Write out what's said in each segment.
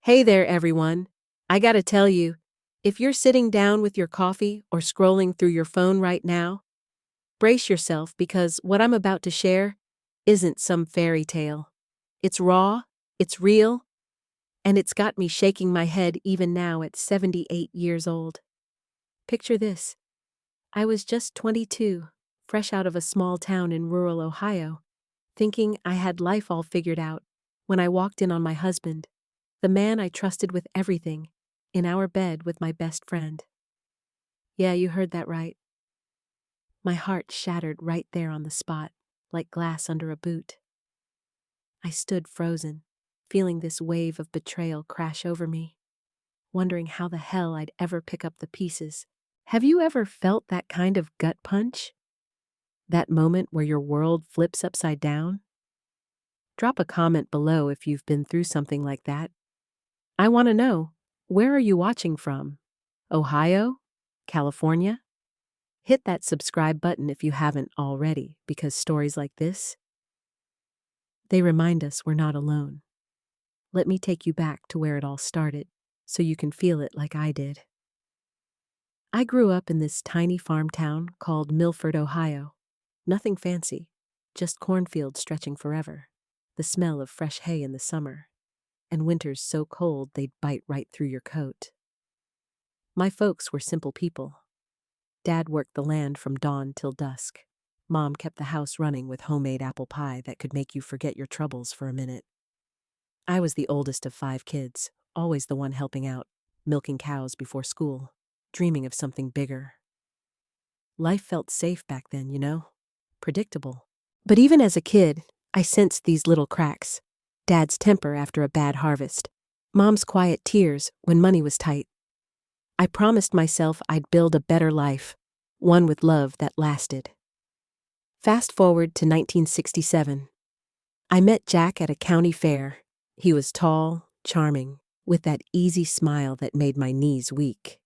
Hey there, everyone. I gotta tell you, if you're sitting down with your coffee or scrolling through your phone right now, brace yourself because what I'm about to share isn't some fairy tale. It's raw, it's real, and it's got me shaking my head even now at 78 years old. Picture this. I was just 22, fresh out of a small town in rural Ohio, thinking I had life all figured out when I walked in on my husband, the man I trusted with everything, in our bed with my best friend. Yeah, you heard that right. My heart shattered right there on the spot, like glass under a boot. I stood frozen, feeling this wave of betrayal crash over me, wondering how the hell I'd ever pick up the pieces. Have you ever felt that kind of gut punch? That moment where your world flips upside down? Drop a comment below if you've been through something like that. I want to know, where are you watching from? Ohio? California? Hit that subscribe button if you haven't already, because stories like this, they remind us we're not alone. Let me take you back to where it all started, so you can feel it like I did. I grew up in this tiny farm town called Milford, Ohio. Nothing fancy, just cornfields stretching forever, the smell of fresh hay in the summer, and winters so cold they'd bite right through your coat. My folks were simple people. Dad worked the land from dawn till dusk. Mom kept the house running with homemade apple pie that could make you forget your troubles for a minute. I was the oldest of 5 kids, always the one helping out, milking cows before school, dreaming of something bigger. Life felt safe back then, predictable. But even as a kid, I sensed these little cracks. Dad's temper after a bad harvest. Mom's quiet tears when money was tight. I promised myself I'd build a better life, one with love that lasted. Fast forward to 1967. I met Jack at a county fair. He was tall, charming, with that easy smile that made my knees weak.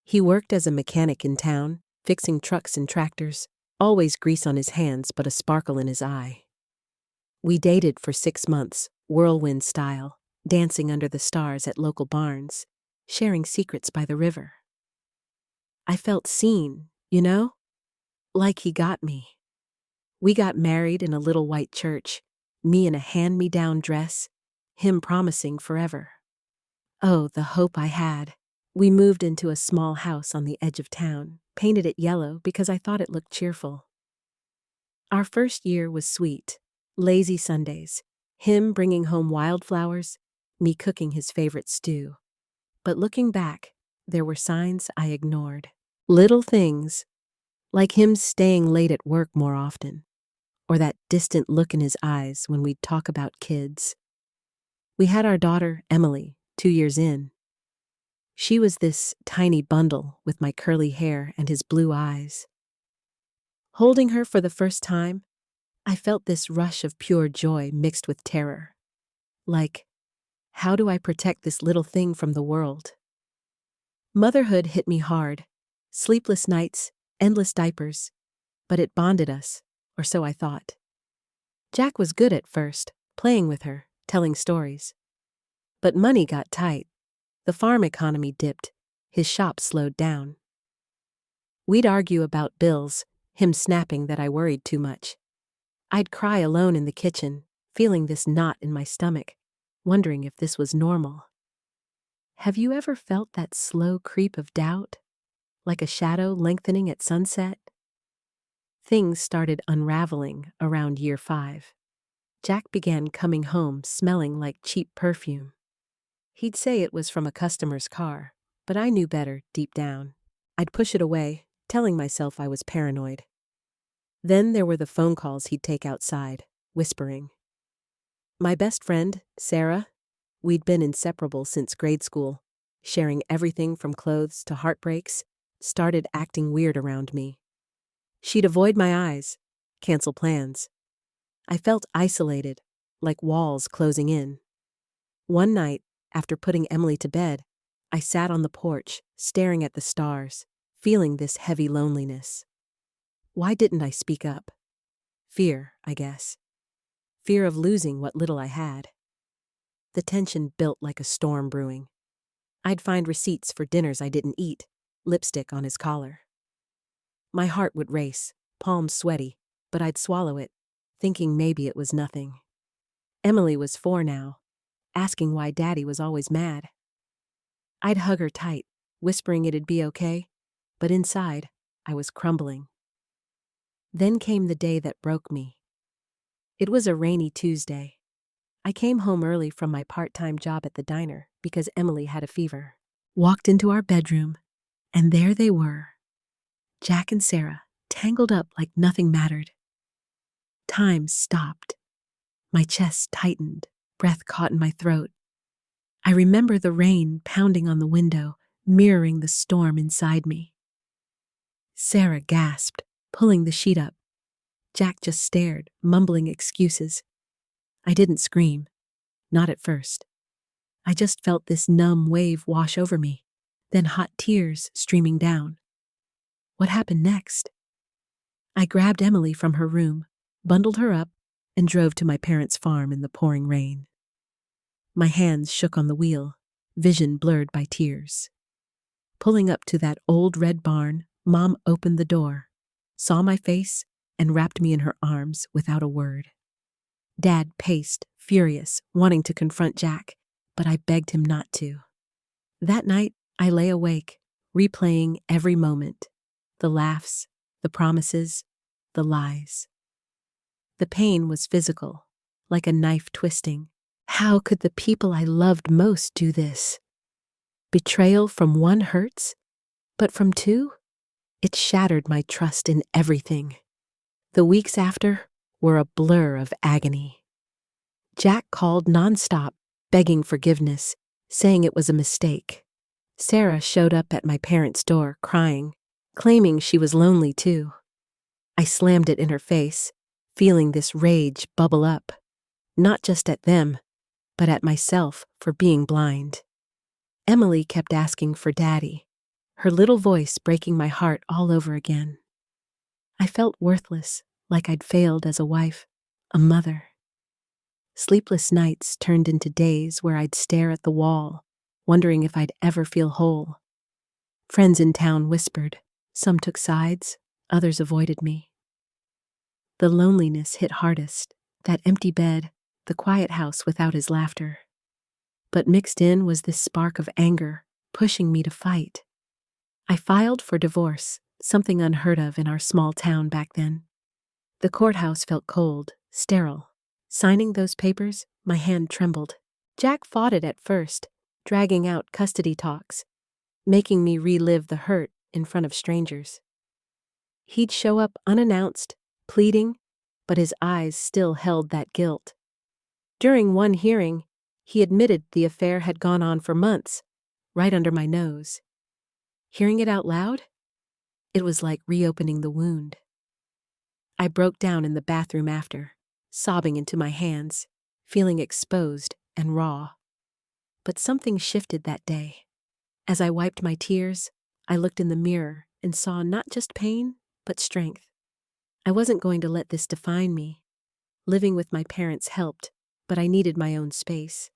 He worked as a mechanic in town, fixing trucks and tractors, always grease on his hands but a sparkle in his eye. We dated for 6 months, whirlwind style, dancing under the stars at local barns, sharing secrets by the river. I felt seen, like he got me. We got married in a little white church, me in a hand-me-down dress, him promising forever. Oh, the hope I had. We moved into a small house on the edge of town, painted it yellow because I thought it looked cheerful. Our first year was sweet, lazy Sundays, him bringing home wildflowers, me cooking his favorite stew. But looking back, there were signs I ignored. Little things, like him staying late at work more often, or that distant look in his eyes when we'd talk about kids. We had our daughter, Emily, 2 years in. She was this tiny bundle with my curly hair and his blue eyes. Holding her for the first time, I felt this rush of pure joy mixed with terror. Like, how do I protect this little thing from the world? Motherhood hit me hard. Sleepless nights, endless diapers. But it bonded us, or so I thought. Jack was good at first, playing with her, telling stories. But money got tight. The farm economy dipped. His shop slowed down. We'd argue about bills, him snapping that I worried too much. I'd cry alone in the kitchen, feeling this knot in my stomach, wondering if this was normal. Have you ever felt that slow creep of doubt, like a shadow lengthening at sunset? Things started unraveling around year 5. Jack began coming home smelling like cheap perfume. He'd say it was from a customer's car, but I knew better deep down. I'd push it away, telling myself I was paranoid. Then there were the phone calls he'd take outside, whispering. My best friend, Sarah, we'd been inseparable since grade school, sharing everything from clothes to heartbreaks, started acting weird around me. She'd avoid my eyes, cancel plans. I felt isolated, like walls closing in. One night, after putting Emily to bed, I sat on the porch, staring at the stars, feeling this heavy loneliness. Why didn't I speak up? Fear, I guess. Fear of losing what little I had. The tension built like a storm brewing. I'd find receipts for dinners I didn't eat, lipstick on his collar. My heart would race, palms sweaty, but I'd swallow it, thinking maybe it was nothing. Emily was 4 now, asking why Daddy was always mad. I'd hug her tight, whispering it'd be okay, but inside, I was crumbling. Then came the day that broke me. It was a rainy Tuesday. I came home early from my part-time job at the diner because Emily had a fever. Walked into our bedroom, and there they were, Jack and Sarah, tangled up like nothing mattered. Time stopped. My chest tightened, breath caught in my throat. I remember the rain pounding on the window, mirroring the storm inside me. Sarah gasped, pulling the sheet up. Jack just stared, mumbling excuses. I didn't scream. Not at first. I just felt this numb wave wash over me, then hot tears streaming down. What happened next? I grabbed Emily from her room, bundled her up, and drove to my parents' farm in the pouring rain. My hands shook on the wheel, vision blurred by tears. Pulling up to that old red barn, Mom opened the door, saw my face, and wrapped me in her arms without a word. Dad paced, furious, wanting to confront Jack, but I begged him not to. That night, I lay awake, replaying every moment. The laughs, the promises, the lies. The pain was physical, like a knife twisting. How could the people I loved most do this? Betrayal from one hurts, but from two, it shattered my trust in everything. The weeks after were a blur of agony. Jack called nonstop, begging forgiveness, saying it was a mistake. Sarah showed up at my parents' door, crying, claiming she was lonely too. I slammed it in her face, feeling this rage bubble up, not just at them, but at myself for being blind. Emily kept asking for Daddy, her little voice breaking my heart all over again. I felt worthless, like I'd failed as a wife, a mother. Sleepless nights turned into days where I'd stare at the wall, wondering if I'd ever feel whole. Friends in town whispered. Some took sides, others avoided me. The loneliness hit hardest, that empty bed, the quiet house without his laughter. But mixed in was this spark of anger, pushing me to fight. I filed for divorce, something unheard of in our small town back then. The courthouse felt cold, sterile. Signing those papers, my hand trembled. Jack fought it at first, dragging out custody talks, making me relive the hurt in front of strangers. He'd show up unannounced, pleading, but his eyes still held that guilt. During one hearing, he admitted the affair had gone on for months, right under my nose. Hearing it out loud, it was like reopening the wound. I broke down in the bathroom after, sobbing into my hands, feeling exposed and raw. But something shifted that day. As I wiped my tears, I looked in the mirror and saw not just pain, but strength. I wasn't going to let this define me. Living with my parents helped, but I needed my own space.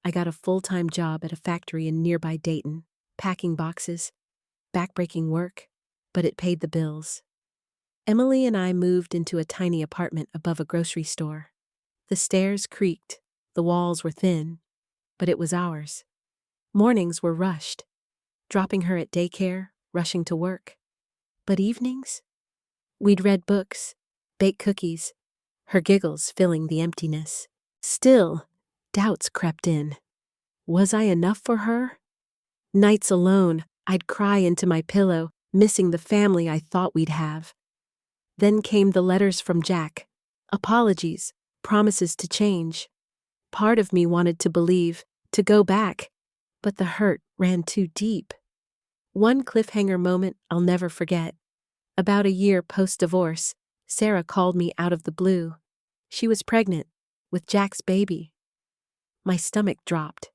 I got a full-time job at a factory in nearby Dayton, packing boxes, backbreaking work, but it paid the bills. Emily and I moved into a tiny apartment above a grocery store. The stairs creaked, the walls were thin, but it was ours. Mornings were rushed, dropping her at daycare, rushing to work. But evenings? We'd read books, bake cookies, her giggles filling the emptiness. Still, doubts crept in. Was I enough for her? Nights alone, I'd cry into my pillow, missing the family I thought we'd have. Then came the letters from Jack. Apologies, promises to change. Part of me wanted to believe, to go back, but the hurt ran too deep. One cliffhanger moment I'll never forget. About a year post-divorce, Sarah called me out of the blue. She was pregnant, with Jack's baby. My stomach dropped.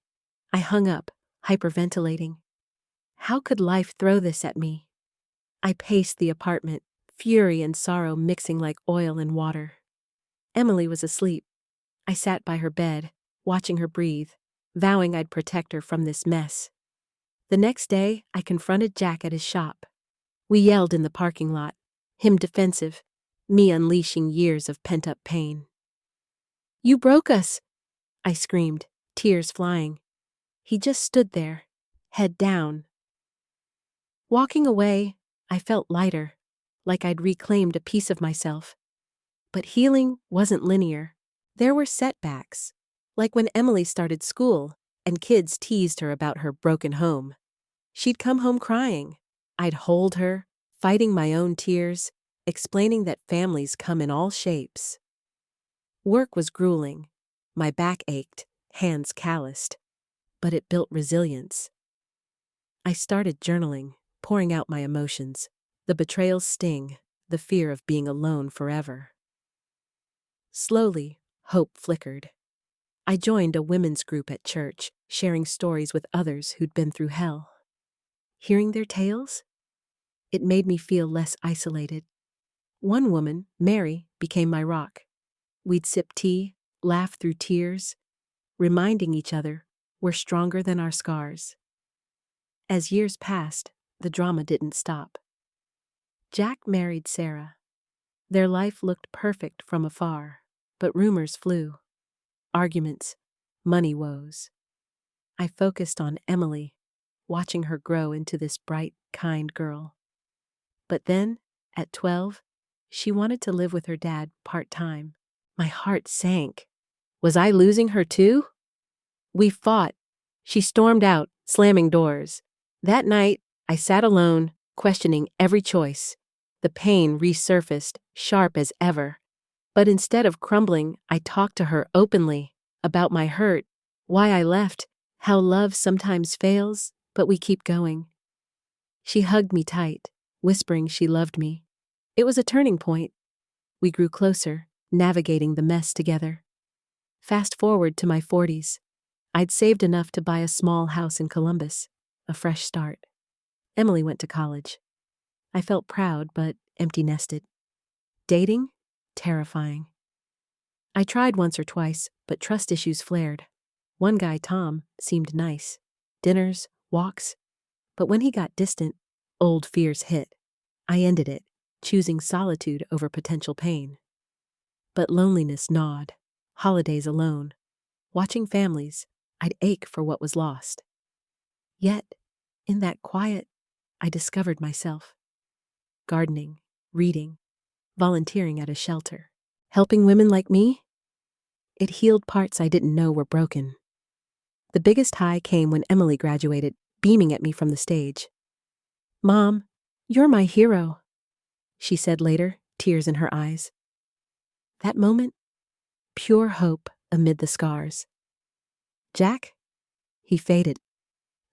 I hung up, hyperventilating. How could life throw this at me? I paced the apartment, fury and sorrow mixing like oil and water. Emily was asleep. I sat by her bed, watching her breathe, vowing I'd protect her from this mess. The next day, I confronted Jack at his shop. We yelled in the parking lot, him defensive, me unleashing years of pent-up pain. "You broke us!" I screamed, tears flying. He just stood there, head down. Walking away, I felt lighter, like I'd reclaimed a piece of myself. But healing wasn't linear. There were setbacks, like when Emily started school and kids teased her about her broken home. She'd come home crying. I'd hold her, fighting my own tears, explaining that families come in all shapes. Work was grueling. My back ached, hands calloused. But it built resilience. I started journaling, pouring out my emotions, the betrayal's sting, the fear of being alone forever. Slowly, hope flickered. I joined a women's group at church, sharing stories with others who'd been through hell. Hearing their tales? It made me feel less isolated. One woman, Mary, became my rock. We'd sip tea, laugh through tears, reminding each other we're stronger than our scars. As years passed, the drama didn't stop. Jack married Sarah. Their life looked perfect from afar, but rumors flew. Arguments, money woes. I focused on Emily, watching her grow into this bright, kind girl. But then, at 12, she wanted to live with her dad part-time. My heart sank. Was I losing her too? We fought. She stormed out, slamming doors. That night, I sat alone, questioning every choice. The pain resurfaced, sharp as ever. But instead of crumbling, I talked to her openly about my hurt, why I left, how love sometimes fails, but we keep going. She hugged me tight, whispering she loved me. It was a turning point. We grew closer, navigating the mess together. Fast forward to my 40s. I'd saved enough to buy a small house in Columbus, a fresh start. Emily went to college. I felt proud but empty-nested. Dating? Terrifying. I tried once or twice, but trust issues flared. One guy, Tom, seemed nice. Dinners, walks. But when he got distant, old fears hit. I ended it, choosing solitude over potential pain. But loneliness gnawed. Holidays alone. Watching families, I'd ache for what was lost. Yet, in that quiet, I discovered myself. Gardening, reading, volunteering at a shelter. Helping women like me? It healed parts I didn't know were broken. The biggest high came when Emily graduated, beaming at me from the stage. "Mom, you're my hero," she said later, tears in her eyes. That moment, pure hope amid the scars. Jack? He faded.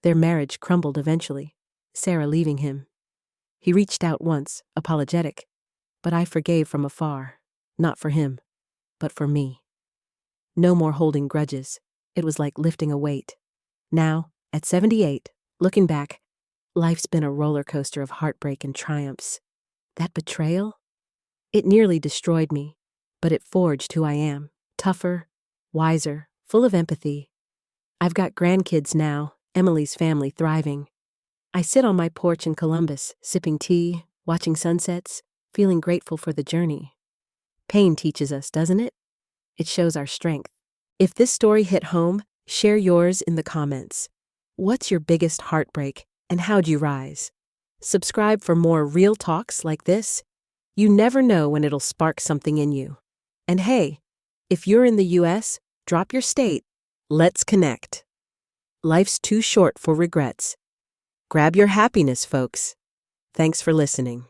Their marriage crumbled eventually, Sarah leaving him. He reached out once, apologetic, but I forgave from afar, not for him, but for me. No more holding grudges. It was like lifting a weight. Now, at 78, looking back, life's been a roller coaster of heartbreak and triumphs. That betrayal? It nearly destroyed me, but it forged who I am. Tougher, wiser, full of empathy. I've got grandkids now, Emily's family thriving. I sit on my porch in Columbus, sipping tea, watching sunsets, feeling grateful for the journey. Pain teaches us, doesn't it? It shows our strength. If this story hit home, share yours in the comments. What's your biggest heartbreak, and how'd you rise? Subscribe for more real talks like this. You never know when it'll spark something in you. And hey, if you're in the US, drop your state. Let's connect. Life's too short for regrets. Grab your happiness, folks. Thanks for listening.